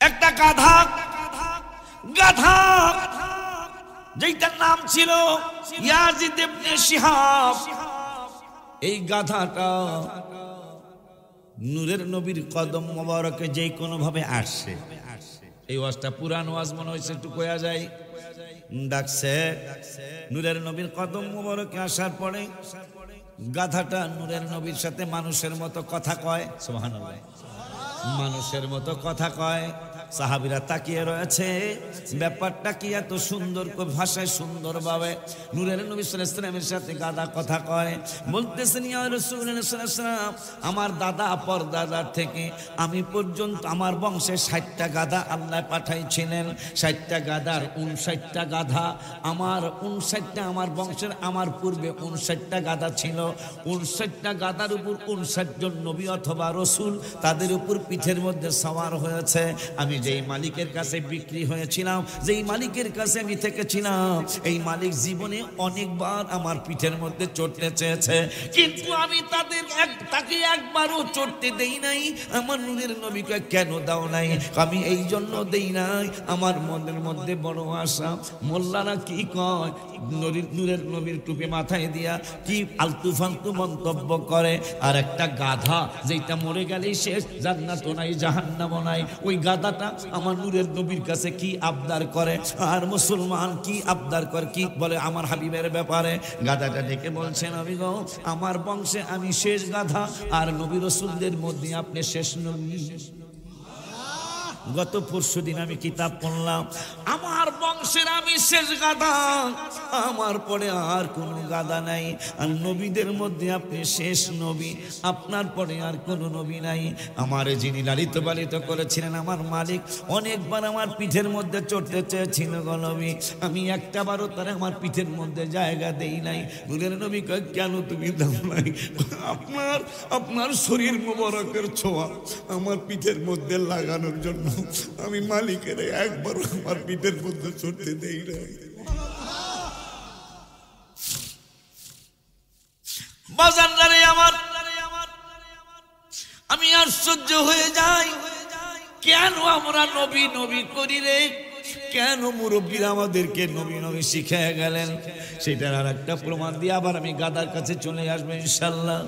একটা গাধা, গাধা যেটার নাম ছিল ইয়াজিদ ইবনে শিহাব। এই গাধাটা নূরের নবীর কদম মোবারকে যে কোনো ভাবে আসছে। এই ওয়াজটা পুরান ওয়াজ মনে হয়েছে, একটু কয়া যায়। ডাকছে নূরের নবীর কদম মোবারকে আসার পরে গাধাটা নূরের নবীর সাথে মানুষের মতো কথা কয়। সুবহানাল্লাহ, মানুষের মতো কথা কয়। সাহাবীরা তাকিয়ে রয়েছে, ব্যাপারটা কি এত সুন্দর ভাষায় সুন্দরভাবে নূরের নবী সাল্লাল্লাহু আলাইহি ওয়াসাল্লামের সাথে গাধা কথা কয়। বলতেছেন, ইয়া রাসূলুল্লাহ সাল্লাল্লাহু আলাইহি ওয়াসাল্লাম, আমার দাদা পরদাদার থেকে আমি পর্যন্ত আমার বংশে 60টা গাধা আল্লাহ পাঠাইছিলেন। 60টা গাধার 59টা গাধা আমার, 59টা আমার বংশের, আমার পূর্বে 59টা গাধা ছিল। 59টা গাধার উপর 59 জন নবী অথবা রসুল তাদের উপর পিঠের মধ্যে সওয়ার হয়েছে। আমি যেই মালিকের কাছে বিক্রি হয়েছিলাম, যেই মালিকের কাছে আমি থেকেছিলাম, এই মালিক জীবনে অনেকবার আমার পিঠের মধ্যে চড়তে চেয়েছে, কিন্তু আমি তাকে একবারও চড়তে দেই নাই। আমার নূরের নবীকে কেন দাও নাই? আমি এই জন্য দেই নাই, আমার মনের মধ্যে বড় আশা। মোল্লারা কি কয়, নূরের নবীর টুপি মাথায় দিয়া কি আলতু ফালতু মন্তব্য করে। আর একটা গাধা যেটা মরে গেলেই শেষ, জান্নাতও নাই জাহান্নামও নাই, ওই গাধাটা আমার নূরের নবীর কাছে কি আবদার করে, আর মুসলমান কি আবদার করে, কি বলে আমার হাবিবের ব্যাপারে। গাধাটা ডেকে বলছেন, নবী গো, আমার বংশে আমি শেষ গাধা, আর নবী রাসূলদের মধ্যে আপনি শেষ নবী। গত পরশুদিন আমি কিতাব পড়লাম, আমার বংশের আমি শেষ গাধা, আমার পরে আর কোনো গাধা নাই, আর নবীদের মধ্যে আপনি শেষ নবী, আপনার পরে আর কোনো নবী নাই। আমার যিনি লালিত পালিত করেছিলেন আমার মালিক অনেকবার আমার পিঠের মধ্যে চড়তে চেয়েছিল গো নবী, আমি একটা বারও তারা আমার পিঠের মধ্যে জায়গা দেই নাই। নূরের নবী কয়, কেন তুমি দাও নাই? আপনার শরীর মোবারকের ছোঁয়া আমার পিঠের মধ্যে লাগানোর জন্য আমি মালিকের একবার আমার পিঠের মধ্যে চড়তে দেই নাই। বাজারে আমার আমি আশ্চর্য হয়ে যাই, কেন আমরা নবী নবী করি রে? কেন মুরব্বীরা আমাদেরকে নবী নবী শিখিয়ে গেলেন? সেটার আর একটা প্রমাণ দিয়ে আবার আমি গাদার কাছে চলে আসবো ইনশাল্লাহ।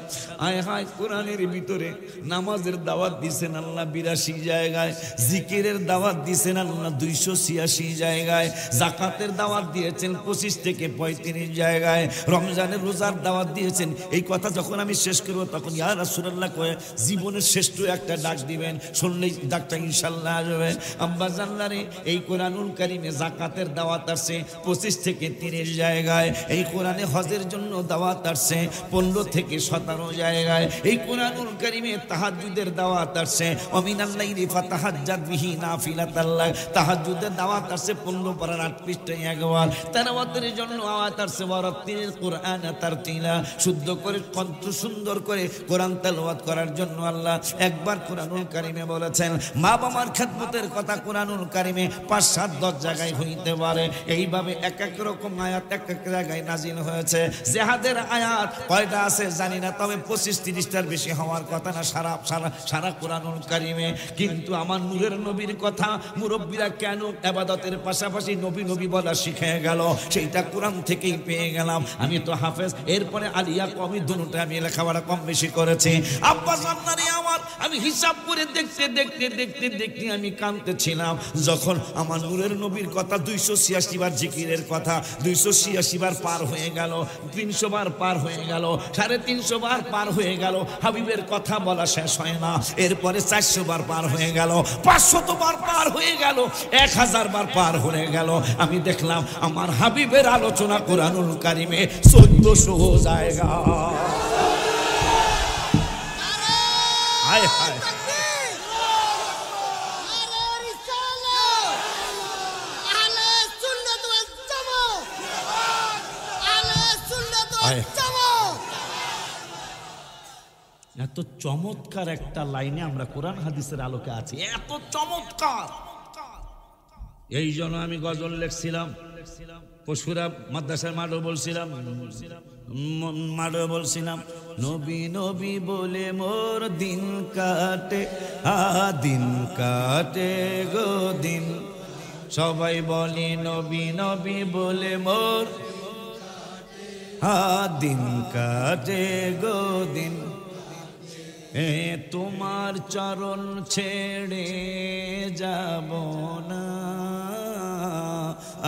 আয় হায়, কোরআনের ভিতরে নামাজের দাওয়াত দিছেন আল্লাহ 82 জায়গায়, জিকিরের দাওয়াত দিছেন আল্লাহ 286 জায়গায়, জাকাতের দাওয়াত দিয়েছেন 25 থেকে 35 জায়গায়, রমজানের রোজার দাওয়াত দিয়েছেন। এই কথা যখন আমি শেষ করবো তখন ইয়া রাসূলুল্লাহ কয়ে জীবনের শ্রেষ্ঠ একটা ডাক দিবেন, শুনলেই ডাকটা ইনশাল্লাহ আসবে। আব্বা জানলারে এই কোরআনুল কারীমে যাকাতের দাওয়াত আছে 25 থেকে 30 জায়গায়, এই কোরআনে হজের জন্য দাওয়াত আছে 15 থেকে 17 জায়গায়, এই কোরআনুল কারীমে তাহাজ্জুদের দাওয়াত আছে ওমিনাল লাইলি ফাতাহাজ্জাদ বিহি নাফিলাতাল লাক, তাহাজ্জুদের দাওয়াত আছে 15 পারার 8 পৃষ্ঠায় একবার, তেলাওয়াতের জন্য আওয়াত আছে ওয়ারাতিল কুরআন তারতিলা, শুদ্ধ করে কণ্ঠ সুন্দর করে কোরআন তেলাওয়াত করার জন্য আল্লাহ একবার কোরআনুল কারীমে বলেছেন। মা বাবার খেদমতের কথা কোরআনুল কারীমে 5-7-10 জায়গায় হইতে পারে। এইভাবে এক এক রকম আয়াত এক এক জায়গায় নাজিল হয়েছে। জিহাদের আয়াত কয়টা আছে জানি না, তবে 25-30টার বেশি হওয়ার কথা না সারা কোরআনুল কারীমে। কিন্তু আমার নূরের নবীর কথা মুরব্বীরা কেন ইবাদতের পাশাপাশি নবী নবী বলা শিখে গেল, সেইটা কোরআন থেকেই পেয়ে গেলাম। আমি তো হাফেজ, এরপরে আলিয়া কমি দুটোটা আমি লেখাপড়া কম বেশি করেছি। আব্বা জান্নারে আমার, আমি হিসাব করে দেখতে দেখতে দেখতে দেখতে আমি কাঁদতেছিলাম যখন আমার নূরের নবীর কথা 286 বার, জিকিরের কথা 286 বার পার হয়ে গেল, 300 বার পার হয়ে গেল, 350 বার পার হয়ে গেল, হাবিবের কথা বলা শেষ হয় না। এরপরে 400 বার পার হয়ে গেল, 500 বার পার হয়ে গেল, 1000 বার পার হয়ে গেল। আমি দেখলাম আমার হাবিবের আলোচনা কোরআনুল কারীমে 1400 জায়গা। হায় হায়, এত চমৎকার একটা লাইনে আমরা কোরআন হাদিসের আলোকে আছি, এত চমৎকার। এই জন্য আমি গজল লিখছিলাম, পশুরা মাদ্রাসার মাঠও বলছিলাম, মাঠও বলছিলাম, নবী নবী বলে মোর দিন কাটে, দিন কাটে গো দিন। সবাই বলি নবী নবী বলে মোর দিন কাটে গো দিন। তোমার চরণ ছেড়ে যাব না,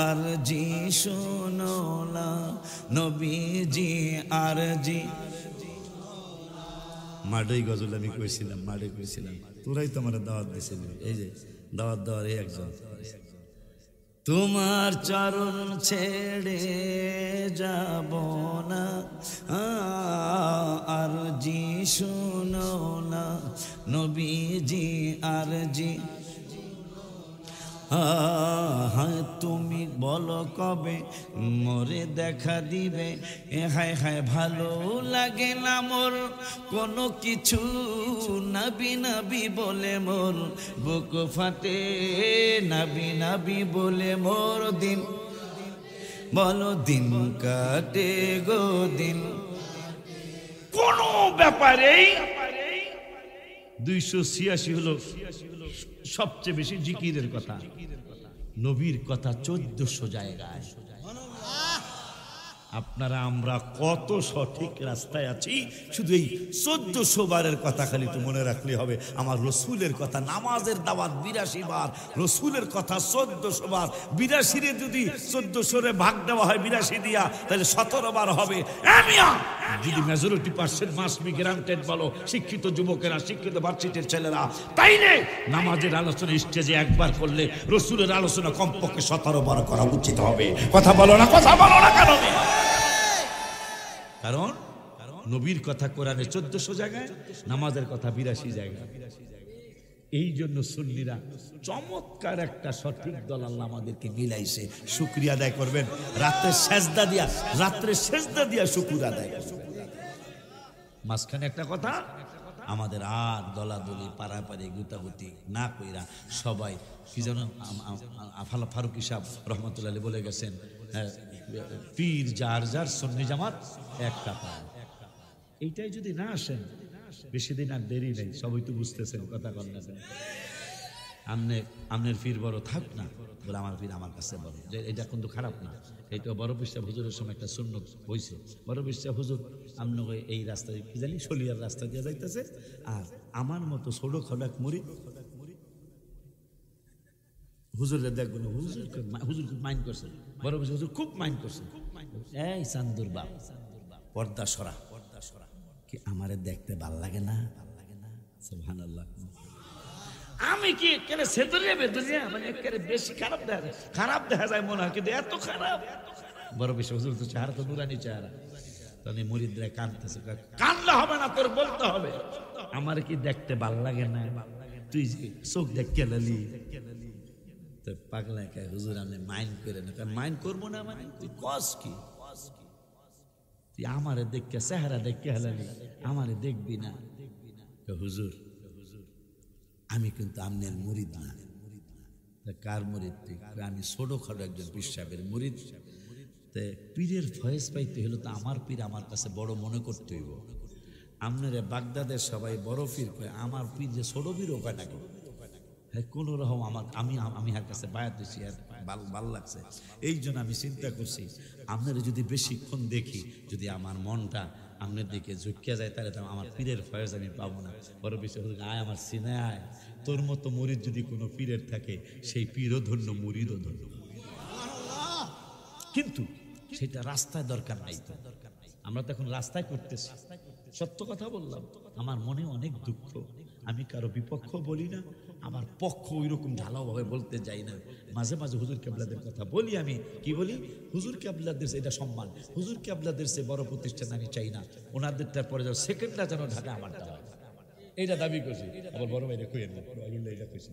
আর জি শোনো না নবীজি, আর জি। মাঠেই গজল আমি কইছিলাম, মাঠে কইছিলাম, তোরাই তো আমার দাওয়াত দিয়েছিল। এই যে দাওয়াত দেওয়ার একজন, তোমার চরণ ছেড়ে যাব না, আর জি শোনো না নবীজি, আর জি। তুমি বলো কবে মোরে দেখা দিবে, হায় হায় ভালো লাগে না মোর কোনো কিছু, নবী নবী বলে মোর বুক ফাটে, নবী নবী বলে মোর দিন, বলো দিন কাটে গো দিন। কোন ব্যাপারে 286 হলো সবচেয়ে বেশি জিকিরের কথা, নবীর কথা 1400 জায়গায়। আপনারা আমরা কত সঠিক রাস্তায় আছি, শুধু এই 1400 বারের কথা খালি তো মনে রাখলে হবে। আমার রসুলের কথা, নামাজের দাওয়াত 82 বার, রসুলের কথা 1400 বার। 82 রে যদি 1400 রে ভাগ দেওয়া হয় 82 দিয়া, তাহলে 17 বার হবে। যদি majority percent must be granted বলো, শিক্ষিত যুবকেরা, শিক্ষিত ভার্সিটির ছেলেরা, তাইলে নামাজের আলোচনা স্টেজে একবার করলে রসুলের আলোচনা কমপক্ষে 17 বার করা উচিত হবে। কথা বলো না, কথা বলো না কেন? কারণ নবীর কথা কোরআনে 1400 জায়গায়, নামাজের কথা 82 জায়গায়। এই জন্য সুন্নিরা চমৎকার একটা সঠিক দল আল্লাহ আমাদেরকে মিলাইছে। শুকরিয়া আদায় করবেন, রাত্রে সেজদা দিয়া শুকর আদায় করবেন। মাঝখানে একটা কথা, আমাদের আর দলাদলি পারাপারি গুতাগুতি না কইরা সবাই কি যেন ফারুকী সাহেব রহমতুল্লাহ আলাইহি বলে গেছেন, পীর যার যার সুন্নি জামাত একটা পায়। এইটাই যদি না আসেন, বেশি দিন আর দেরি নেই, সবাই তো বুঝতেছেন কথা কন্যা। আমনের পীর বড় থাক না বলে আমার পীর আমার কাছে বড়, যে এটা কিন্তু খারাপ না। এইটা বড় বিশ্বাস হুজুরের সময় একটা সুন্নত হয়েছে। বড় বিশ্বাস হুজুর আপনাকে এই রাস্তা কি জানি সলিয়ার রাস্তা দিয়ে যাইতেছে, আর আমার মতো ছোট খোলাক মুড়ি হুজুরের দেখবেন, হুজুর খুব মাইন্ড করছে, বড় বিশ্বাস হুজুর খুব মাইন্ড করছে। এই চান্দুর বাপ পর্দা সরা কি আমারে দেখতে ভাল লাগে না? সুবহানাল্লাহ। আমি কি একেবারে সেদরিয়া বেদরিয়া, মানে একেবারে বেশি খারাপ দেখা যায় মনে হয়, কিন্তু এত খারাপ। বড় বেশি হুজুর তো চেহারা তো নুরানি চেহারা। তাহলে মুরিদরা কাঁদতেছে, কান্দলে হবে না, তোর বলতে হবে আমার কি দেখতে ভাল লাগে না, তুই চোখ দেখ কেলালি। তো পাগলা কে হুজুর আমি মাইন্ড করে না, মাইন্ড করবো না মানে তুই কস কি, তুই আমারে দেখে চেহারা দেখে হেলালি, আমারে দেখবি না। হুজুর আমি কিন্তু আমনের মুরিদ না। কার মুরিদ তুই? আমি ছোট খাটো একজন পীর সাহেবের মুরিদ। পীরের ফয়েজ পাইতে হলো তো আমার পীর আমার কাছে বড় মনে করতে হইব। আপনারা বাগদাদের সবাই বড় পীর কয়, আমার পীর যে ছোট পীর ও কয় না কোন রকম আমি হার কাছে বায়াত দিচ্ছি, ভাল লাগছে। এই জন্য আমি চিন্তা করছি, আপনারা যদি বেশিক্ষণ দেখি, যদি আমার মনটা আপনার দিকে ঝুঁকিয়া যায়, তাহলে তো আমার পীরের ফয়েজ আমি পাবো না। বড় বিষয় আয় আমার সিনে আয়, তোর মতো মুরিদ যদি কোনো পীরের থাকে, সেই পীরও ধন্য, মুরিদও ধন্য। কিন্তু সেটা রাস্তায় দরকার নাই তো। আমরা তো এখন রাস্তায় করতেছি। সত্য কথা বললাম, আমার মনে অনেক দুঃখ। আমি কারো বিপক্ষ বলি না, আমার পক্ষ ওইরকম ঢালাওভাবে বলতে যাই না। মাঝে মাঝে হুজুর কেবলাদের কথা বলি। আমি কি বলি? হুজুর কেবলাদের এটা সম্মান, হুজুর কেবলাদের সে বড় প্রতিষ্ঠান আমি চাই না। ওনাদেরটার পরে যাও সেকেন্ডটা যেন ঢাকা আমারটা হয়, এইটা দাবি করছি। আবার বড় ভাইরা কইেন না, এটা কইছি।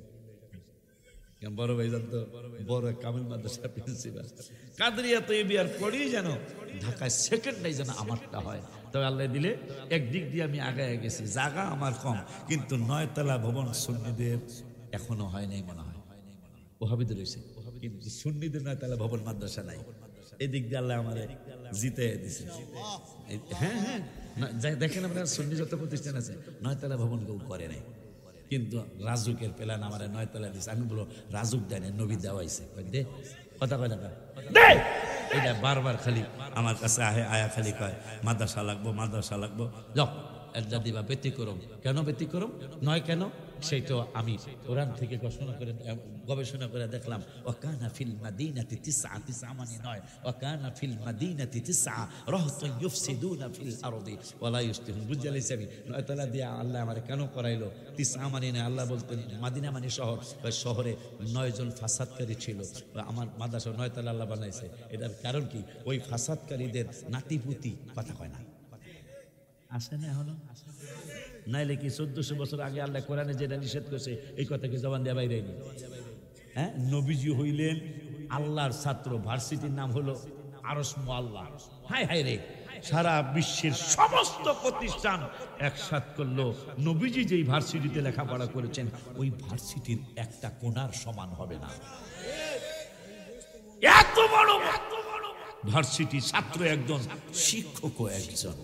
বড় ভাই জানতো, বড় কামিল মাদ্রাসার প্রিন্সিপাল কাদরিয়া তৈবিয়ার পরেই যেন ঢাকায় সেকেন্ডটাই যেন আমারটা হয়। তবে আল্লাহ দিলে একদিক দিয়ে আমি আগায় গেছি, জায়গা আমার কম, কিন্তু 9 তলা ভবন সুন্নিদের এখনো হয় নাই মনে হয়। ওহাবিদের হয়েছে, কিন্তু সুন্নিদের 9 তলা ভবন মাদ্রাসা নাই। এদিক দিয়ে আল্লাহ আমাদের জিতে দিছে। হ্যাঁ হ্যাঁ, দেখেন আপনার সুন্নি যত প্রতিষ্ঠান আছে 9 তলা ভবন কেউ করে নাই, কিন্তু রাজুকের প্ল্যান আমার 9 তলা দিচ্ছে। আমি বলো রাজুক দেন, নবী দেওয়াইছে, দে কথা কয় না দে। এটা বারবার খালি আমার কাছে আয়া খালি কয় মাদ্রাসা লাগবো, মাদ্রাসা লাগবো। যাও একটা দিবা ব্যতিক্রম। কেন ব্যতিক্রম নয় কেন, সেই তো আমি কোরআন থেকে গবেষণা করে দেখলাম। ওয়াকানা ফিল মাদিনাতি তিসআ মানে নয়, ওয়াকানা ফিল মাদিনাতি তিসআ রাহতুন ইউফসিদুনা ফিল আরদি ওয়ালা ইউসলিহুন। বুঝাইলে আমি 9 তলা দিয়ে আল্লাহ আমারে কেন করাইলো? তিসআ মানে না, আল্লাহ বলতেন মাদিনা মানে শহর, শহরে 9 জন ফাসাদকারী ছিল। আমার মাদ্রাসা 9 তলা আল্লাহ বানাইছে। এটার কারণ কি? ওই ফাসাদকারীদের নাতিপুতি কথা কয় না, আসে না হলো, নাইলে কি 1400 বছর আগে আল্লাহ কোরআনে যেটা নিষেধ করছে এই কথা কি জবান দেয়া বাইরে? হ্যাঁ, নবীজি হইলেন আল্লাহর ছাত্র, ভার্সিটির নাম হলো আরশ মুআল্লা। হায় হায় রে, সারা বিশ্বের সমস্ত প্রতিষ্ঠান একসাথ করলো, নবীজি যেই ভার্সিটিতে লেখাপড়া করেছেন ওই ভার্সিটির একটা কোণার সমান হবে না। এত বড় ভার্সিটি, ছাত্র একজন, শিক্ষকও একজন।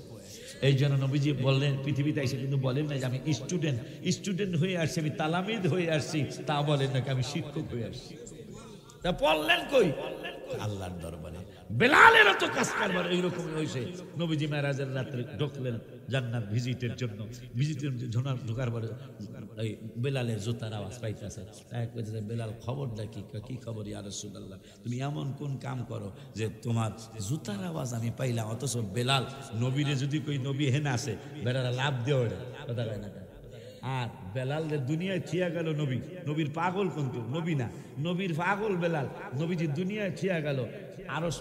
এই জন্য নবীজি বললেন পৃথিবীতে এসে কিন্তু বলেন না যে আমি স্টুডেন্ট হয়ে আসছি, আমি তালামিদ হয়ে আসছি, তা বলেন নাকি আমি শিক্ষক হয়ে আসছি। তা বললেন কই? আল্লাহর দরবারে। বেলালেরও তো কাজ কারবার এইরকমই হয়েছে। নবীজি মেরাজের রাত্রে ঢুকলেন জান্নাত ভিজিটের জন্য, ঢোকার পরে এই বেলালের জুতার আওয়াজ পাইতেছে। বেলাল খবরটা কি খবর ইয়া রাসূলুল্লাহ? তুমি এমন কোন কাম করো যে তোমার জুতার আওয়াজ আমি পাইলাম? অথচ বেলাল নবীরে যদি কই নবী হেন আসে বেলারা লাভ দেওয়া কথা কয় না। আর বেলাল দুনিয়ায় থিয়া গেল নবী, নবীর পাগল কিন্তু নবী না, নবীর পাগল বেলাল। নবীজি দুনিয়ায় থিয়া গেল, আরশ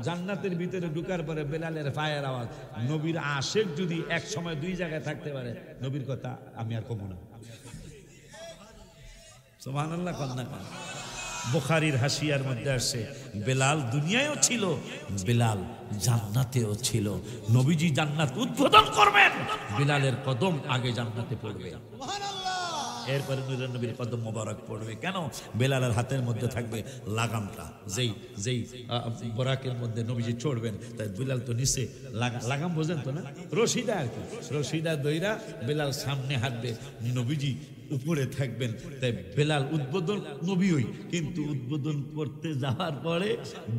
জান্নাতের ভিতরে ঢুকার পরে বেলালের পায়ের আওয়াজ। নবীর আশেক যদি এক সময় 2 জায়গায় থাকতে পারে, নবীর কথা আমি আর কমু না। সুবহানাল্লাহ কন্যা। বুখারীর হাসিয়ার মধ্যে আসছে বেলাল দুনিয়ায়ও ছিল, বেলাল জান্নাতেও ছিল। নবীজি জান্নাত উদ্বোধন করবেন, বেলালের কদম আগে জান্নাতে পড়বে, এরপরে নূরের নবীর কদম মোবারক পড়বে। কেন? বেলালের হাতের মধ্যে থাকবে লাগামটা, যেই বরাকের মধ্যে নবীজি চড়বেন, তাই বেলাল তো নিচে লাগাম, বোঝেন তো না, রশিদা আর কি, রশিদা দইরা বেলাল সামনে হাঁটবে, নবীজি উপরে থাকবেন। তাই বেলাল উদ্বোধন নবীই, কিন্তু উদ্বোধন করতে যাওয়ার পরে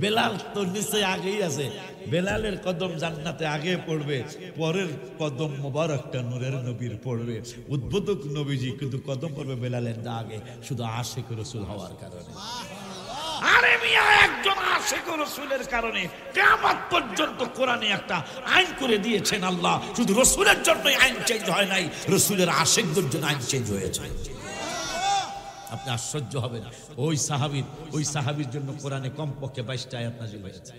বেলাল তো নিচে আগেই আছে, বেলালের কদম জান্নাতে আগে পড়বে, পরের কদম মোবারকটা নূরের নবীর পড়বে। উদ্বোধক নবীজি, কিন্তু কদম পড়বে বেলালের না আগে, শুধু আশিক রাসূল হওয়ার কারণে। আরে মিয়া, একজন আশিক রাসূলের কারণে কিয়ামত পর্যন্ত কোরআনে একটা আইন করে দিয়েছেন আল্লাহ। শুধু রাসূলের জন্যই আইন চেঞ্জ হয় নাই, রাসূলের আশিকদের জন্য আইন চেঞ্জ হয়েছে। আপনি আশ্চর্য হবেন, ওই সাহাবীর জন্য কোরআনে কমপক্ষে 22টা আয়াত নাযিল হয়েছে।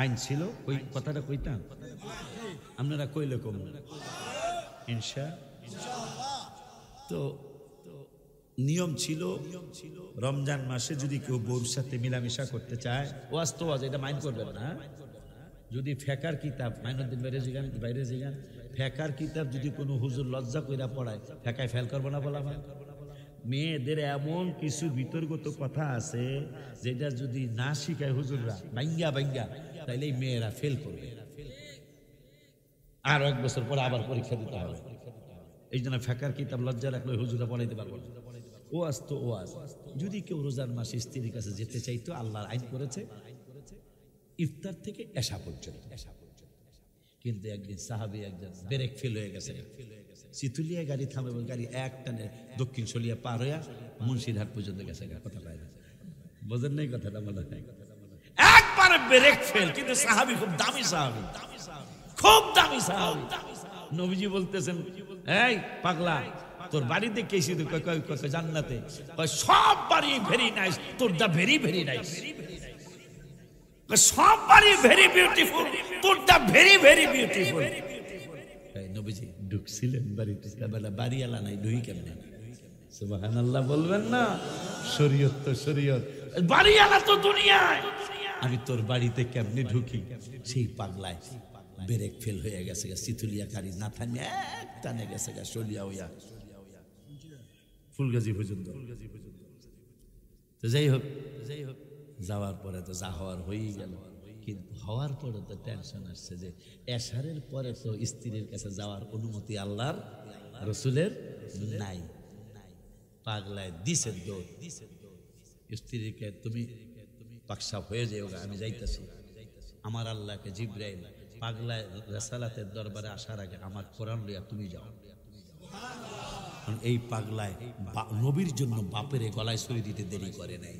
আইন ছিল, ওই কথাটা কইতাম আপনারা কইলে কম ইনশাআল্লাহ। তো নিয়ম ছিল রমজান মাসে যদি কেউ বউর সাথে মিলামিশা করতে চায়, ওয়াজ তো ওয়াজ, এটা মাইন্ড করবেন না। যদি ফেকার কিতাব, মাইনুদ্দিন বাইরে জিগান, ফেকার কিতাব যদি কোনো হুজুর লজ্জা কইরা পড়ায়, ফেকায় ফেল করবো না বলা হয়। মেয়েদের এমন কিছু বিতর্কত কথা আছে যেটা যদি না শিখায় হুজুররা ভাঙ্গা, তাইলে এই মেয়েরা ফেল করবে, আর 1 বছর পরে আবার পরীক্ষা দিতে হবে। এই জন্য ফেকার কিতাব লজ্জা রাখলে হুজুররা পড়াইতে পারবো না। ওয়াজ তো ওয়াজ। যদি কেউ রোজার মাসে স্ত্রীর কাছে যেতে চাইতো, আল্লাহর আইন করেছে ইফতার থেকে এশা পর্যন্ত। কিন্তু একদিন সাহাবী একজন ব্রেক ফেল হয়ে গেছে, চিতুলিয়া গাড়ি থামে, গাড়ি এক টানে দক্ষিণ শলিয়া পার হইয়া মুন্সিরহাট পর্যন্ত গেছে। কথা কয় না, বোঝেন নাই কথাটা? বলা নাই, একবারে ব্রেক ফেল। কিন্তু সাহাবী খুব দামি সাহাবী, খুব দামি সাহাবী। নবীজি বলতেছেন, এই পাগলা, তোর বাড়িতে কেছি? জান্নাতে। সব বাড়ি ভেরি নাইস, তোরটা ভেরি ভেরি নাইস। সব বাড়ি ভেরি বিউটিফুল, তোরটা ভেরি ভেরি বিউটিফুল। নবীজি ঢুকছিলেন বাড়িতে, বাড়িওয়ালা নাই, ঢুই কেমনে? সুবহানাল্লাহ বলবেন না? শরীয়ত তো শরীয়ত, বাড়িওয়ালা তো দুনিয়ায়। আমি তোর বাড়িতে কেমনে ঢুকি? সেই পাগলায় ব্রেক ফেল হয়ে গেছে, চিতুলিয়া গাড়ি না থামে এক টানে গেছে শলিয়া হইয়া ফুলগাজী পর্যন্ত। তো যাই হোক যাওয়ার পরে তো যা হওয়ার হয়েই গেল, কিন্তু হওয়ার পরে তো টেনশন আসছে যে এশারের পরে তো স্ত্রীর কাছে যাওয়ার অনুমতি আল্লাহর রসুলের নাই। পাগলায় দিছে দৌড়, স্ত্রীকে তুমি পাকসাপ হয়ে যাও, আমি যাইতেছি। আমার আল্লাহকে জিব্রাইল পাগলায় রাসালাতের দরবারে আসার আগে আমার কোরআন লইয়া তুমি যাও। এই পাগলায় নবীর জন্য বাপের গলায় ছুরি দিতে দেরি করে নাই,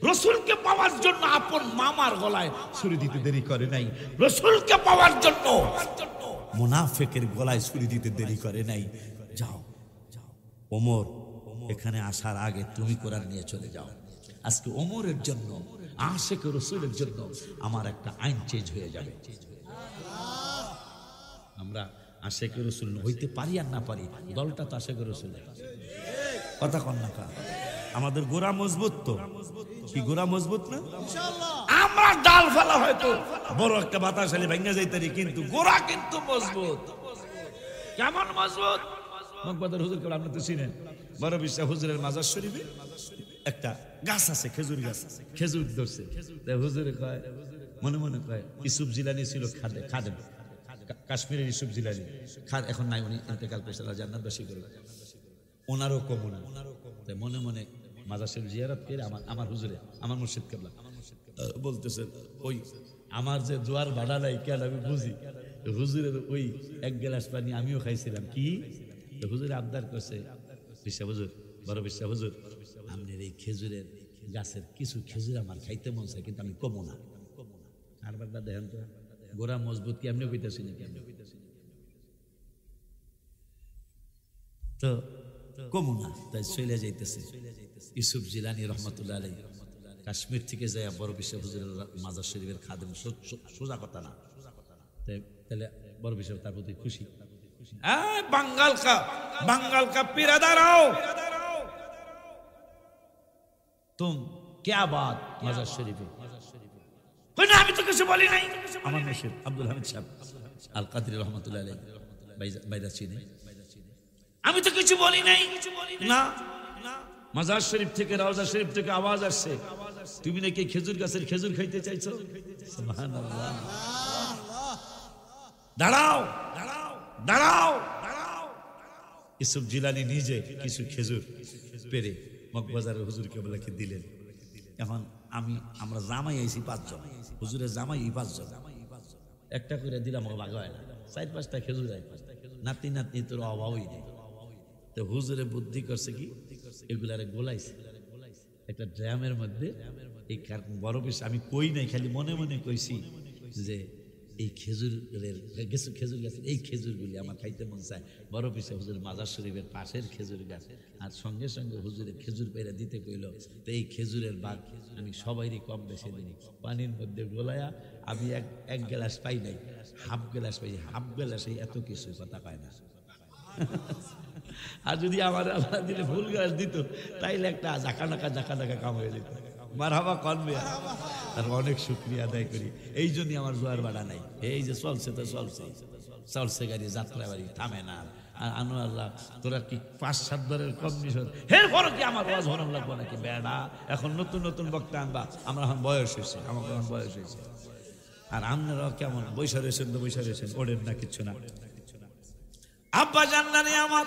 রসুলকে পাওয়ার জন্য আপন মামার গলায় ছুরি দিতে দেরি করে নাই, রসুলকে পাওয়ার জন্য মুনাফিকের গলায় ছুরি দিতে দেরি করে নাই। যাও ওমর, এখানে আসার আগে তুমি কোরআন নিয়ে চলে যাও। আজকে ওমরের জন্য, আশিক রসুলের জন্য আমার একটা আইন চেঞ্জ হয়ে যাবে। আমরা আশিক রসুল হইতে পারি আর না পারি, দলটা তো আশিক রসুল। কথা কন না, আমাদের গোড়া মজবুত তো, কি গোড়া মজবুত না? আমরা ডাল ফেলা হয়তো বড় একটা বাতাস আলে ভেঙে যাইতারি, কিন্তু গোড়া কিন্তু মজবুত। কেমন মজবুত? মকবাদার হুজুর কেবল আপনি তো চিনেন, বড় বিশ্বাস হুজুরের মাজার শরীফে একটা গাছ আছে, খেজুর গাছ, খেজুর ধরছে। হুজুরে কয়, মনে মনে কয় ইউসুফ জিলানী ছিল খাদেম, কাশ্মীরের ইউসুফ জিলানী, এখন নাই, উনি ইন্তেকাল করছে, আল্লাহ জান্নাতবাসী করবে। ওনারও কমন, মনে মনে মাজার শরীফ জিয়ারত করে আমার হুজুরে, আমার মুর্শিদ কেবলা বলতেছে, ওই আমার যে জোয়ার ভাড়া নাই কেন আমি বুঝি, হুজুরের ওই এক গ্লাস পানি আমিও খাইছিলাম। কি হুজুরে আবদার করছে, বিশ্বাস হুজুর, বড় বিশ্বাস হুজুর, আপনার এই খেজুরের গাছের কিছু খেজুর আমার খাইতে মন চায়, কিন্তু আমি কমো না। আর বারবার দেখেন তো গোড়া মজবুত কি এমনি কইতাছি নাকি? তো কমো না, তাই চলে যাইতেছে। ইউসুফ জিলানী রহমতুল্লাহ আলাইহি কাশ্মীর থেকে যায় বড় বিশ্বাস হুজুরের মাজার শরীফের খাদেম, সোজা কথা না। তাহলে বড় বিশ্বাস তার প্রতি খুশি। বাঙ্গাল কা পিরাদারাও তুম क्या बात মাজার শরীফে? না আমি তো কিছু বলি নাই। আমার মুর্শিদ আব্দুল হামিদ সাহেব আল কাদরি রহমতুল্লাহ আলাইহি বাইদা চিনে, আমি তো কিছু বলি নাই। না, মাজার শরীফ থেকে, রওজা শরীফ থেকে আওয়াজ আসছে, তুমি নাকি খেজুর গাছের খেজুর খাইতে চাইছো। সুবহানাল্লাহ। দাঁড়াও দাঁড়াও দাঁড়াও দাঁড়াও। ইউসুফ জিলানী নিজে কিছু খেজুর পেরে মগবাজারের হুজুরকে বলেকে দিলেন। এখন আমরা জামাই আইছি 5 জন, হুজুরের জামাই 5 জন, একটা করে দিলাম ভাগ হয় না, 4-5টা খেজুর হয়, নাতি নাতনি তোর অভাবই নেই। তো হুজুরে বুদ্ধি করছে কি, এগুলারে গোলাইছে একটা ড্রামের মধ্যে। এই বড় বেশ আমি কই নাই, খালি মনে মনে কইছি যে এই খেজুরের খেজুর গাছের এই খেজুরগুলি আমার খাইতে মন চায়। বড় পিসে হুজুর মাজার শরীফের পাশের খেজুর গাছ, আর সঙ্গে সঙ্গে হুজুরের খেজুর পেরে দিতে কইল। তো এই খেজুরের বাগ আমি সবাইরই কম বেশি দিই, পানির মধ্যে গোলায়া আমি এক গ্লাস পাই নাই, হাফ গ্লাস পাই। হাফ গ্লাসে এত কিছু কথা পায় না। আর যদি আমার আল্লাহ দিলে ফুল গাছ দিত, তাইলে একটা জাকা নাকা কাম হয়ে যেত। মারহাবা কনবে। আর অনেক শুকরিয়া আদায় করি, এই জন্যই আমার জোয়ার বাড়া নাই। এই যে চলছে তো চলছে গাড়ি, যাত্রা বাড়ি থামে না। আর আনো আল্লাহ তোরা কি 5-7 বারের কমিশন, এরপর কি আমার ওয়াজ হরম লাগবো নাকি? বেড়া, এখন নতুন নতুন বক্তা আনবা, আমরা এখন বয়স হয়েছে, আমার এখন বয়স হয়েছে। আর আপনারাও কেমন বৈশা রয়েছেন, তো বৈশা রয়েছেন, ওড়েন না কিচ্ছু না। আব্বা জান্নানি আমার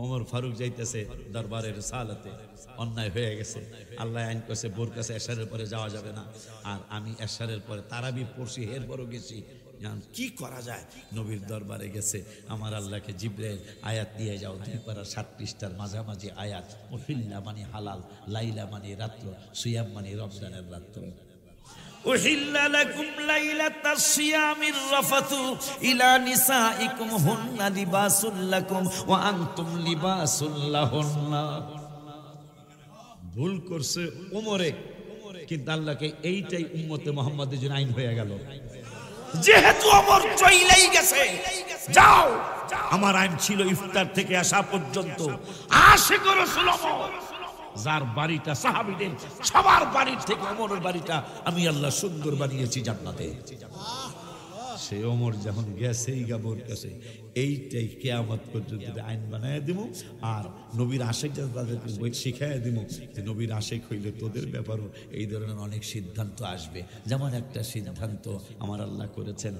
ওমর ফারুক যাইতেছে দরবারের সালাতে, অন্যায় হয়ে গেছে, আল্লাহ আইন করছে বোর কাছে এশারের পরে যাওয়া যাবে না। আর আমি এশারের পরে তারাবি পড়ছি, এরপরও গেছি, কি করা যায়? নবীর দরবারে গেছে, আমার আল্লাহকে জিব্রাইল আয়াত দিয়ে যাও, 2 পারা 7 পৃষ্ঠার মাঝামাঝি আয়াত, উহিল্লা মানে হালাল, লাইলা মানে রাত্র, সিয়াম মানে রমজানের রাত্র। أحل لكم ليلة الصيام الرفث إلى نسائكم هن لباس لكم وأنتم لباس لهن। ভুল করছে ওমরে, কিন্তু আল্লাহকে এইটাই উম্মতে মুহাম্মাদের জন্য আইন হয়ে গেল। যেহেতু ওমর চইলাই গেছে, যাও, আমার আইন ছিল ইফতার থেকে আসা পর্যন্ত আশিক রাসূল ওমর, যার বাড়িটা সাহাবীদের সবার বাড়ির থেকে ওমরের বাড়িটা আমি আল্লাহ সুন্দর বানিয়েছি জান্নাতে। সে ওমর যখন গেছেই গাবর কাছে এইটাই কিয়ামত পর্যন্ত আইন বানায় দিব। আর নবীর আশেক তাদেরকে শিখাইয়া দিব যে নবীর আশেক হইলে তোদের ব্যাপারও এই ধরনের অনেক সিদ্ধান্ত আসবে। যেমন একটা সিদ্ধান্ত আমার আল্লাহ করেছেন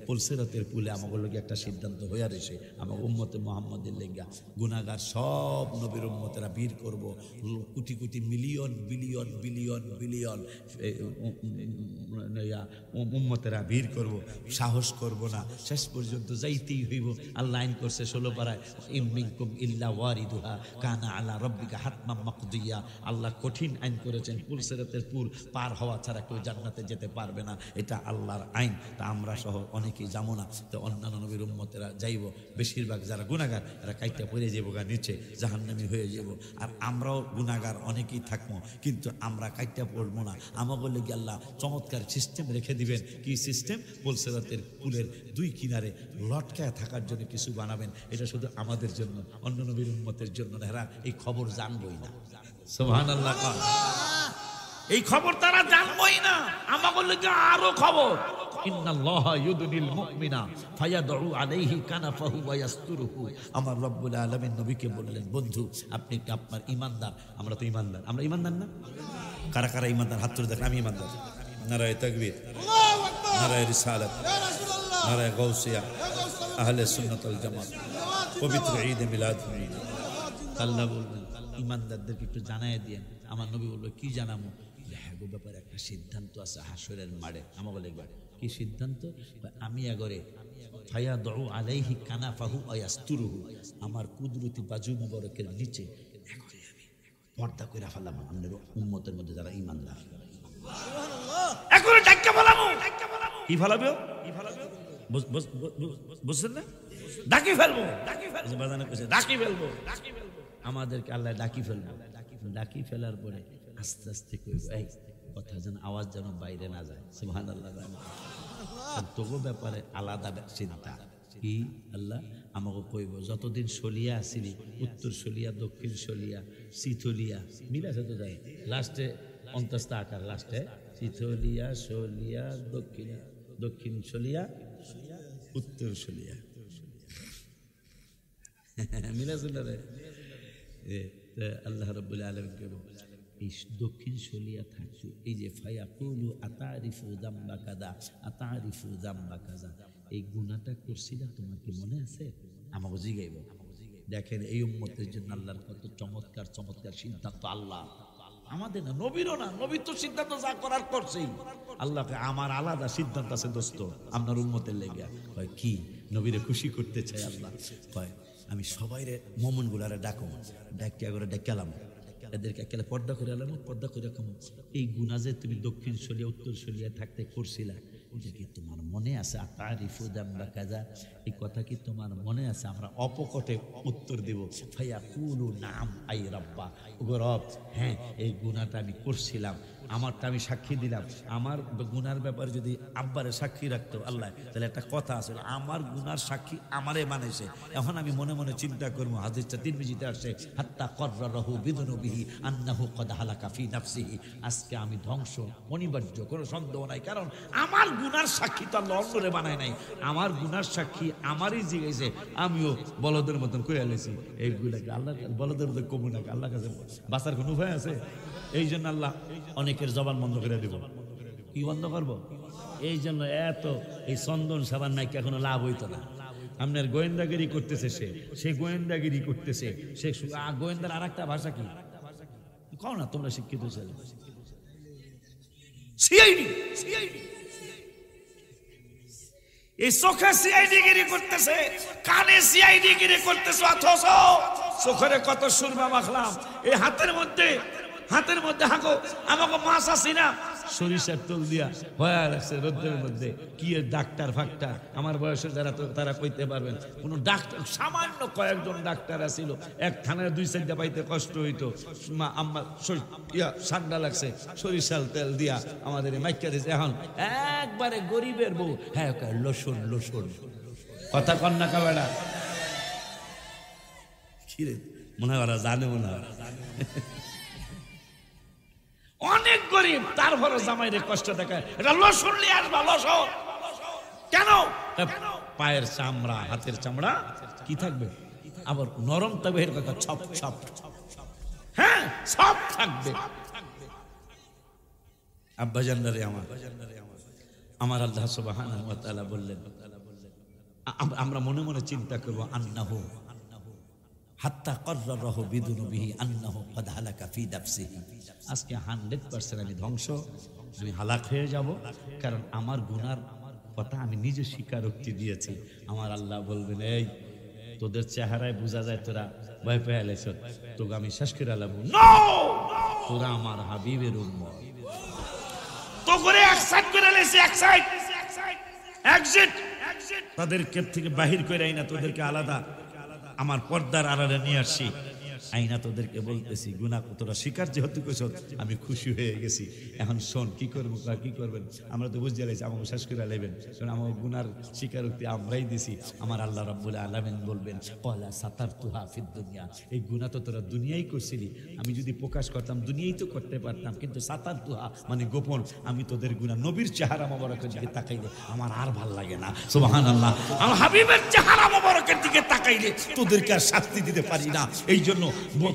পুলসিরাতের পুলে আমাকে লোক একটা সিদ্ধান্ত হইয়া রয়েছে, আমার উম্মতে মুহাম্মদের লেগা গুনাহগার সব নবীর উম্মতেরা ভিড় করব, crore crore million billion billion billion উম্মতেরা ভিড় করব, সাহস করব না, শেষ পর্যন্ত যাইতেই হইব। আল্লাহ আইন করছে 16 পারায় ইমিনকুম ইল্লা ওয়ারিদুহা কানা আলা রাব্বিকা হাতমাম মাকদিয়া। আল্লাহ কঠিন আইন করেছেন, পুলসিরাতের পুল পার হওয়া ছাড়া কেউ জান্নাতে যেতে পারবে না, এটা আল্লাহর আইন। তা আমরা সহ অনেকেই যাবো না, তো অন্যান্য নবীর উম্মতেরা যাইব। বেশিরভাগ যারা গুনাহগার এরা কাইটা পড়ে যাবো গা নিচে, জাহান্নামী হয়ে যাব। আর আমরাও গুনাহগার অনেকেই থাকবো, কিন্তু আমরা কাইটা পড়বো না। আমাকে লেগে আল্লাহ চমৎকার সিস্টেম রেখে দিবেন। কি সিস্টেম? পুলসিরাতের পুলের দুই কিনারে লটকায় থাকার জন্য কিছু বানাবেন। এটা শুধু আমাদের জন্য, অন্য নবীর উম্মতের জন্য না। এরা এই খবর জানবই না। সুবহানাল্লাহ। এই খবর তারা জানবই না, আমাকে লেগে আরো খবর। ইন্নাল্লাহা ইউদনিল মুমিনা ফায়াদউ আলাইহি কানাফাহু ওয়া ইয়াসতুরুহু। আমার রব্বুল আলামিন নবীকে বললেন, বন্ধু আপনি কি আপনার ঈমানদার? আমরা তো ঈমানদার। আমরা ঈমানদার না? কারা কারা ঈমানদার হাত তুলে দেখেন। আমি ঈমানদার। নারায়ে তাকবীর, আল্লাহু আকবার, নারায়ে রিসালাত, ইয়া রাসূলুল্লাহ, নারায়ে গাউসিয়া, আহলে সুন্নাত ওয়াল জামাত, পবিত্র ঈদ মিলাদ। আল্লাহ বললেন ঈমানদারদেরকে একটু জানায় দিয়েন। আমার নবী বলল, কি জানামো? হ্যাঁ গো, ব্যাপারে একটা সিদ্ধান্ত আছে হাসরের মাঠে। আমাকে লিখবা কি সিদ্ধান্ত? আমি আগরে ফায়াদউ আলাইহি কানাফাহু ওয়া ইয়াসতুরুহু, আমার কুদরতি বাজু মুবারকের নিচে একরে আমি পর্দা কইরা ফেলাম আমাদের উম্মতের মধ্যে যারা ঈমানদার। সুবহানাল্লাহ। একরে ডাক্কা ফেলামু। কি ফেলাবে? বুঝছেন না? ডাকি ফেলবো। বাজানে কইছে ডাকি ফেলবো। আমাদেরকে আল্লাহ ডাকি ফেলবো। ডাকি ফেলার পরে আস্তে আস্তে কইব, এই কথা যেন আওয়াজ যেন বাইরে না যায়। সুবহানাল্লাহ। তোগো ব্যাপারে আলাদা চিন্তা। কি? আল্লাহ আমাকে কইব, যতদিন সলিয়া আসিলি, উত্তর সলিয়া, দক্ষিণ সলিয়া, সিথলিয়া, মিল আছে তো যাই, লাস্টে অন্তস্থ আকার, লাস্টে সিথলিয়া, সলিয়া, দক্ষিণ সলিয়া, উত্তর সলিয়া, মিল আছে না রে? আল্লাহ রাব্বুল আলামিন কে এই দক্ষিণ সলিয়া থাকতো, এই যে ফায়াকুলু আতারিফু যামবা কাদা, আতারিফু যামবা কাজা, এই গুনাহটা করছিলা তোমার কি মনে আছে? আমাকে জিগাইব। দেখেন এই উম্মতের জন্য আল্লাহর কত চমৎকার চমৎকার সিদ্ধান্ত। আল্লাহ আমাদের না, নবীরও না, নবীর তো সিদ্ধান্ত যা করার করছেই। আল্লাহকে আমার আলাদা সিদ্ধান্ত আছে দোস্ত আপনার উম্মতের লেগে। কয় কি? নবীরে খুশি করতে চাই আল্লাহ। কয় আমি সবাইরে মোমন গুলারে ডাকো, ডাকিয়া করে ডাকালাম, এদেরকে একেবারে পর্দা করে এলাম, পর্দা করে রাখাম। এই গুনাহ যে তুমি দক্ষিণ সলিয়া উত্তর সলিয়া থাকতে করছিলা, এটা কি তোমার মনে আছে? আতারিফু যামবা কাজা, এই কথা কি তোমার মনে আছে? আমরা অপকটে উত্তর দেব, ফায়াকুলু নাম আই রাব্বা, ওগো রব, হ্যাঁ এই গুনাহটা আমি করছিলাম, আমারটা আমি সাক্ষী দিলাম। আমার গুনার ব্যাপারে যদি আব্বারে সাক্ষী রাখতো আল্লাহ, তাহলে একটা কথা আছে, আমার গুনার সাক্ষী আমারে মানেছে। এখন আমি মনে মনে চিন্তা করবো, হাদিসটা তিরমিজিতে আসছে, হাত্তা কররাহু বিদুনুবিহি আন্নাহু কদ হালাকা ফি নাফসিহি, আজকে আমি ধ্বংস অনিবার্য, কোনো সন্দেহ নাই। কারণ আমার গুনার সাক্ষী তো আল্লাহ অন্যরে বানায় নাই, আমার গুনার সাক্ষী আমারই জিগাইছে, আমিও বলদের মতন কইয়া লেছি। এইগুলাকে আল্লাহ বলদের মতো কমু না, আল্লাহ কাছে বাঁচার কোনো উপায় আছে? এই জন্য আল্লাহ অনেকের জবান বন্ধ করে দেব। কি বন্ধ করবো? এই জন্য এত এই চন্দন সাবান নাই এখনো লাভ হইতো না। আপনার গোয়েন্দাগিরি করতেছে, সে গোয়েন্দাগিরি করতেছে, সে গোয়েন্দার আর একটা ভাষা কি কও না তোমরা? শিক্ষিত ছেলে সিআইডি, এই চোখে সিআইডি গিরি করতেছে, কানে সিআইডি গিরি করতেছে, অথচ চোখের কত সুরমা মাখলাম, এই হাতের মধ্যে হাঁকো আমাকে মাছ আসি না, সরিষার তেল দিয়া হয়ে রাখছে রোদ্রের মধ্যে। কি এর ডাক্তার ফাক্তার আমার বয়সের যারা, তো তারা কইতে পারবেন। কোন ডাক্তার, সামান্য কয়েকজন ডাক্তার আছিল, এক থানায় 2-4টা পাইতে কষ্ট হইতো। আমার ঠান্ডা লাগছে, সরিষার তেল দিয়া আমাদের মাইকা দিয়েছে। এখন একবারে গরিবের বউ, হ্যাঁ লসুন কথা কন্যা কাবেড়া কি রে, মনে হয় ওরা জানে, মনে হয় অনেক গরিব, তারপরে জামাইরে কষ্ট দেখায়, এটা লসুন নিয়ে আসবা, লসুন কেন? পায়ের চামড়া, হাতের চামড়া কি থাকবে? আবার নরম থাকবে, এর কথা ছপ ছপ, হ্যাঁ সব থাকবে। আব্বাজানরে আমার আল্লাহ সুবহানাহু ওয়া তাআলা বললেন, আমরা মনে মনে চিন্তা করব, আন্নাহু হাত্তা কর্রারাহু বিদুনুবিহি আন্নাহু ক্বাদ হালাকা ফি নাফসিহি। আজকে 100% আমি ধ্বংস, আমি হালাক হয়ে যাব, কারণ আমার গুনার কথা আমি নিজে স্বীকারোক্তি দিয়েছি। আমার আল্লাহ বলবেন, এই তোদের চেহারায় বোঝা যায় তোরা ভয় পেয়ে এলেছ, তোকে আমি শেষ করে আলাম। তোরা আমার হাবিবের উম্মত, তো করে এক সাইড করে এলেছে, এক সাইড এক্সিট, তাদেরকে থেকে বাহির করে আইনা তোদেরকে আলাদা আমার পর্দার আড়ালে নিয়ে আসছি। আইনা তোদেরকে বলতেছি, গুনাহ তোরা স্বীকার যেহেতু কইছ, আমি খুশি হয়ে গেছি। এখন শোন কি করবো, কি করবেন? আমরা তো বুঝতে লাইছি আমাকে শেষ করে লাইবেন। শোন, আমার গুনার স্বীকারোক্তি আমরাই দিছি। আমার আল্লাহ রাব্বুল আলামিন বলবেন, ক্বালা সাতারতুহা ফিদ দুনিয়া। এই গুনাহ তো তোরা দুনিয়ায় করছিলি, আমি যদি প্রকাশ করতাম দুনিয়ায় তো করতে পারতাম, কিন্তু সাতারতুহা মানে গোপন। আমি তোদের গুনাহ নবীর চেহারা মোবারকের দিকে তাকাইলে আমার আর ভাল লাগে না। সুবহানাল্লাহ, আমার হাবিবের চেহারা মোবারকের দিকে তাকাইলে তোদেরকে আর শাস্তি দিতে পারি না। এই জন্য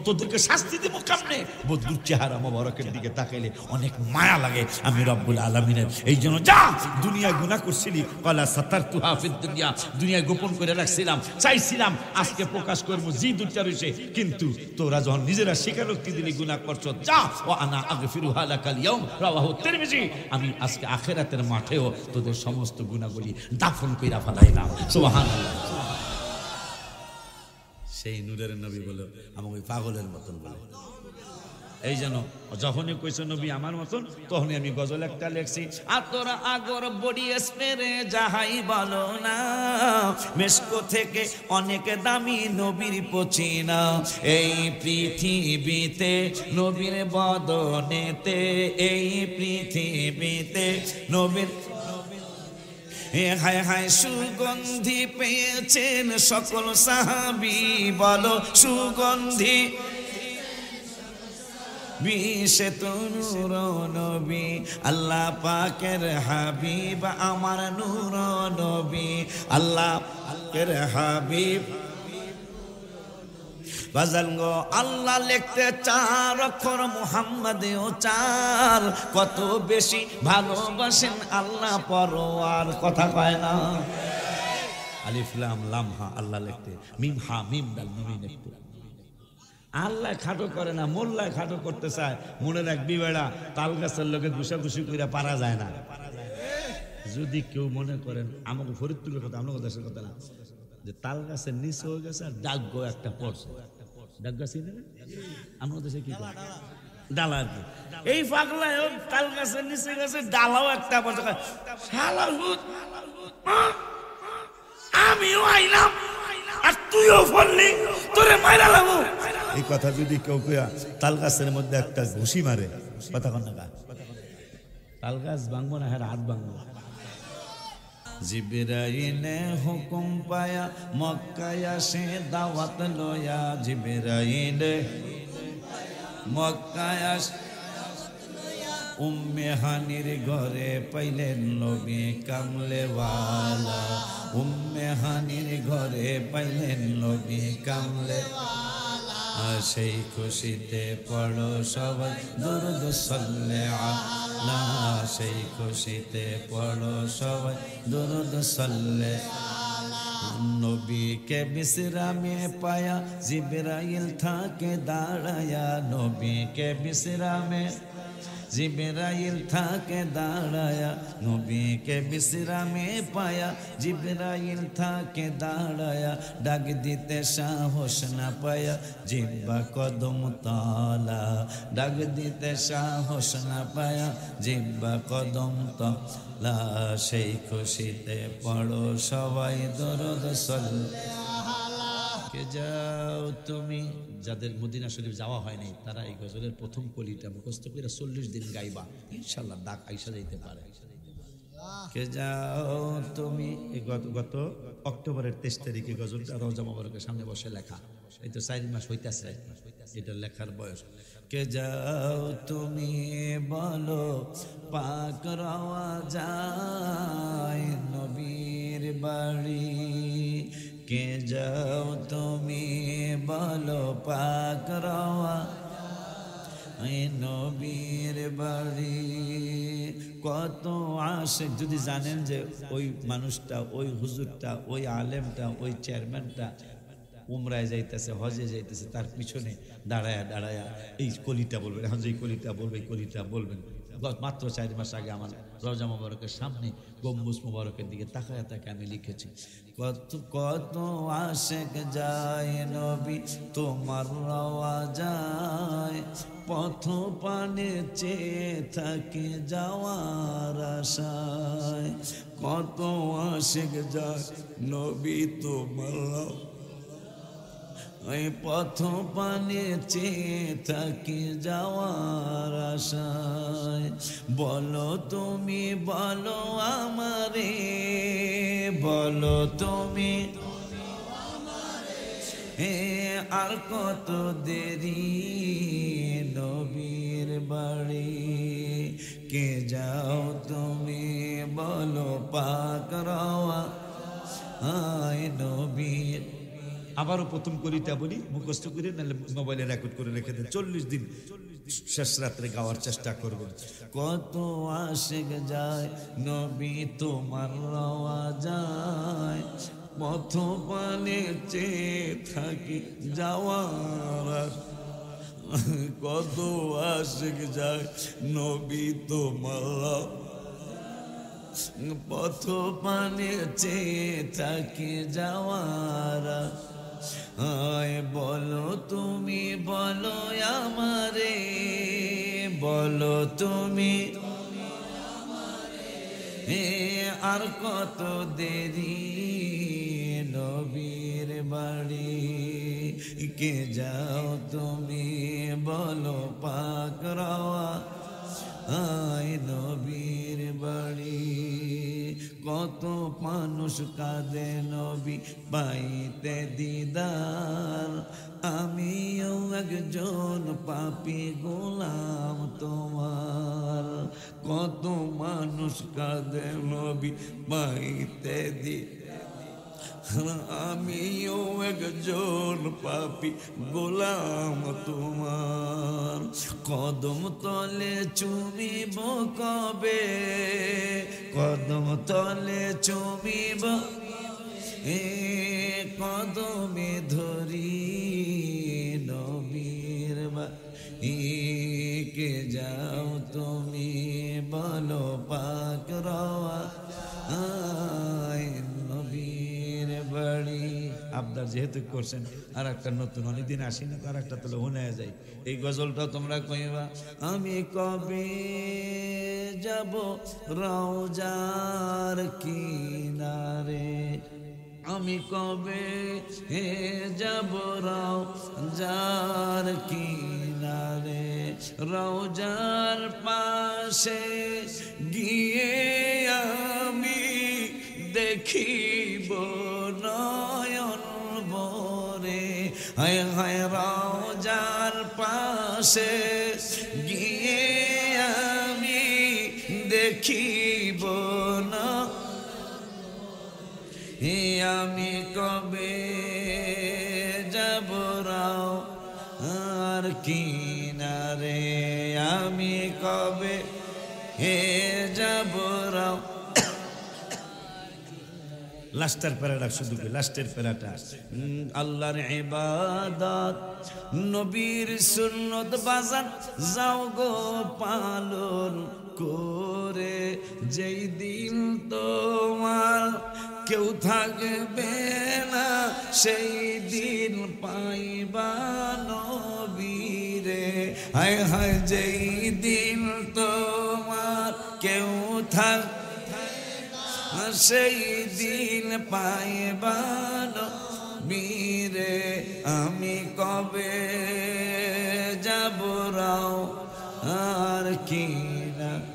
তোদেরকে শাস্তি দেবো কেমনে? বদরুর চেহারা মোবারকের দিকে তাকাইলে অনেক মায়া লাগে আমি রব্বুল আলামিনের। এই জন্য যা দুনিয়ায় গুনাহ করছিলি, ক্বালা সাতারতুহা ফিদ দুনিয়া, দুনিয়ায় গোপন করে রাখছিলাম, চাইছিলাম আজকে প্রকাশ করবো, জি দুটা রইছে, কিন্তু তোরা যখন নিজেরা স্বীকারোক্তি দিলি গুনাহ করছো, যা ওয়া আনা আগফিরুহা লাকাল ইয়াউম, রাওয়াহু তিরমিজি। আমি আজকে আখিরাতের মাঠেও তোদের সমস্ত গুনাহগুলি দাফন কইরা ফেলাইলাম। সুবহানাল্লাহ। সেই নূরের নবী বলো আমাকে পাগলের মতন বলে। এই জন্য যখনই কইছো নবী আমার মতন, তখনই আমি গজল একটা লেখছি, আতরা আগর বডি স্প্রে যাহাই বলো না, মেশকো থেকে অনেক দামি নবীর পচিনা, এই পৃথিবীতে নবীর বদনেতে, এই পৃথিবীতে নবীর হায় হায় সুগন্ধি পেয়েছেন সকল সাহাবী, বলো সুগন্ধি বিশে নূর নবী, আল্লাহ পাকের হাবিব আমার নূর নবী, আল্লাহ পাকের হাবিব। বাজানগো আল্লাহ লিখতে 4 অক্ষর, মুহাম্মাদেও 4, কত বেশি ভালোবাসেন আল্লাহ পরওয়ার, কথা কয় না? আলিফ লাম লাম হা আল্লাহ লিখতে, মিম হা মিম দাল নবী লিখতে। আল্লাহ খাটো করে না, মোল্লায় খাটো করতে চায়। মনে রাখবি বেড়া, তাল গাছের লোকে ঘুষাঘুষি করে পারা যায় না। যদি কেউ মনে করেন আমাকে ফরিদপুরের কথা, আমাকে দেশের কথা না, যে তাল গাছের নিচে হয়ে গেছে আর ডাক একটা পড়ছে, ডাক গাছ আমার দেশে কি ডালা আর কি, এই পাগলা তাল গাছের নিচে গেছে, ডালাও একটা পড়ছে, আমিও আইলাম আর তুইও ফললি, তোরে মাইরা লাবো। এই কথা যদি কেউ কইয়া তাল গাছের মধ্যে একটা ঘুষি মারে, কথা কন না, তাল গাছ ভাঙবো না, হ্যাঁ হাত ভাঙবো। জিবরাইলে হুকুম পায়া মক্কায় আসে দাওয়াত লয়া, জিবরাইলে মক্কায় আসে, উম্মে হানির ঘরে পাইলেন নবী কামলেওয়ালা, উম্মে হানির ঘরে পাইলেন নবী কামলেওয়ালা, সেই খুশিতে পড়ো সবাই দুরূদ সাল্লে আলা, সেই খুশিতে পড়ো সবাই দুরূদ সাল্লে আলা। নবীকে বিশ্রামে পায়া জিবরাইল থাকে দাঁড়ায়া, নবীকে বিশ্রামে জিবরাইল থাকে দাঁড়ায়া, নবীকে বিশ্রামে পায়া জিবরাইল থাকে দাঁড়ায়া, ডাক দিতে সাহস না পায়া জিহ্বা কদম তলা, ডাক দিতে সাহস না পায়া জিহ্বা কদম তলা, সেই খুশিতে পড়ো সবাই দরুদ সাল্লাল্লাহু। যাও তুমি, যাদের মদিনা শরীফ যাওয়া হয়নি তারা এই গজলের প্রথম কলিটা মুখস্থ করে 40 দিন গাইবা, ইনশাআল্লাহ ডাক আইসা যাইতে পারে। কে যাও তুমি, গত অক্টোবরের 23 তারিখে গজলটা রওজা মোবারকের সামনে বসে লেখা, এই তো 4 মাস হইতাছে এটা লেখার বয়স। কে যাও তুমি বলো পাক রওয়া যায় নবীর বাড়ি, কে যাও তুমি বলো পাক রওয়া নবীর বাড়ি। কত আশিক যদি জানেন যে ওই মানুষটা, ওই হুজুরটা, ওই আলেমটা, ওই চেয়ারম্যানটা উমরায় যাইতেছে, হজে যাইতেছে, তার পিছনে দাঁড়ায়া দাঁড়ায়া এই কলিটা বলবেন, এখন যে কলিটা বলবে এই কলিটা বলবেন। মাত্র 4 মাস আগে আমার রওজা মোবারকের সামনে গম্বুজ মোবারকের দিকে তাকায় তাকে আমি লিখেছি, কত কত আশিক যায় নবী তোমার রওয়া যায়, পথ পানে চেয়ে থাকে যাওয়ার আশায়। কত আশিক যায় নবী তোমার পথ পানে চেয়ে থাকি যাওয়ার আশায়। বলো তুমি বলো আমারে, বলো তুমি আর কত দেরি নবীর বাড়ি, কে যাও তুমি বলো পাক রওয়া নবীর। আবারও প্রথম করিটা বলি, মুখস্থ করে নাহলে মোবাইলে রেকর্ড করে রেখে দেন। 40 দিন শেষ রাত্রে গাওয়ার চেষ্টা করবেন। কত আশিক যায় নবী তোমার রওয়া যায়, পথ পানে চেয়ে থাকি যাওয়ার। কত আশিক যায় নবী তোমার পথ পানে চেয়ে থাকি যাওয়ার। বলো তুমি বলো আমারে, বলো তুমি আর কত দেরি নবীর বাড়ি, কে যাও তুমি বলো পাক রওয়া নবীর বাড়ি। কত মানুষ কাঁদে নবী পাইতে দিদার, আমিও একজন পাপী গোলাম তোমার। কত মানুষ কাঁদে নবী পাইতে দিদার, আমিও একজন পাপী গোলাম তোমার। কদম তলে চুমিব কবে, কদম তলে চুমিব কদমে ধরি নবীর বাড়ি, কে যাও তুমি বলো পাক রওয়া নবীর বাড়ি। আবদার যেহেতু করছেন আর একটা নতুন, অনেকদিন আসি না, আর একটা তাহলে শোনা যায়। এই গজলটা তোমরা কইবা, আমি কবে যাব রওজার কিনারে, আমি কবে যাব রওজার কিনারে, রওজার পাশে গিয়ে আমি দেখিব নয়ন ভরে। হায় হায় রওজার পাশে গিয়ে আমি দেখিব না, আমি কবে যাব রওজার কিনারে, আমি কবে যাব রও। লাস্টের প্যারাটা শুধু লাস্টের প্যারাটা, আল্লাহর ইবাদত নবীর সুন্নত বাজান যাও গো পালন করে, যেই দিন তোমার কেউ থাকবে না সেই দিন পাইবা নবীরে। হায় হায় যেই দিন তোমার কেউ থাকবে সেই দিন পাইবা নবীরে, আমি কবে যাব রওজার কিনারে।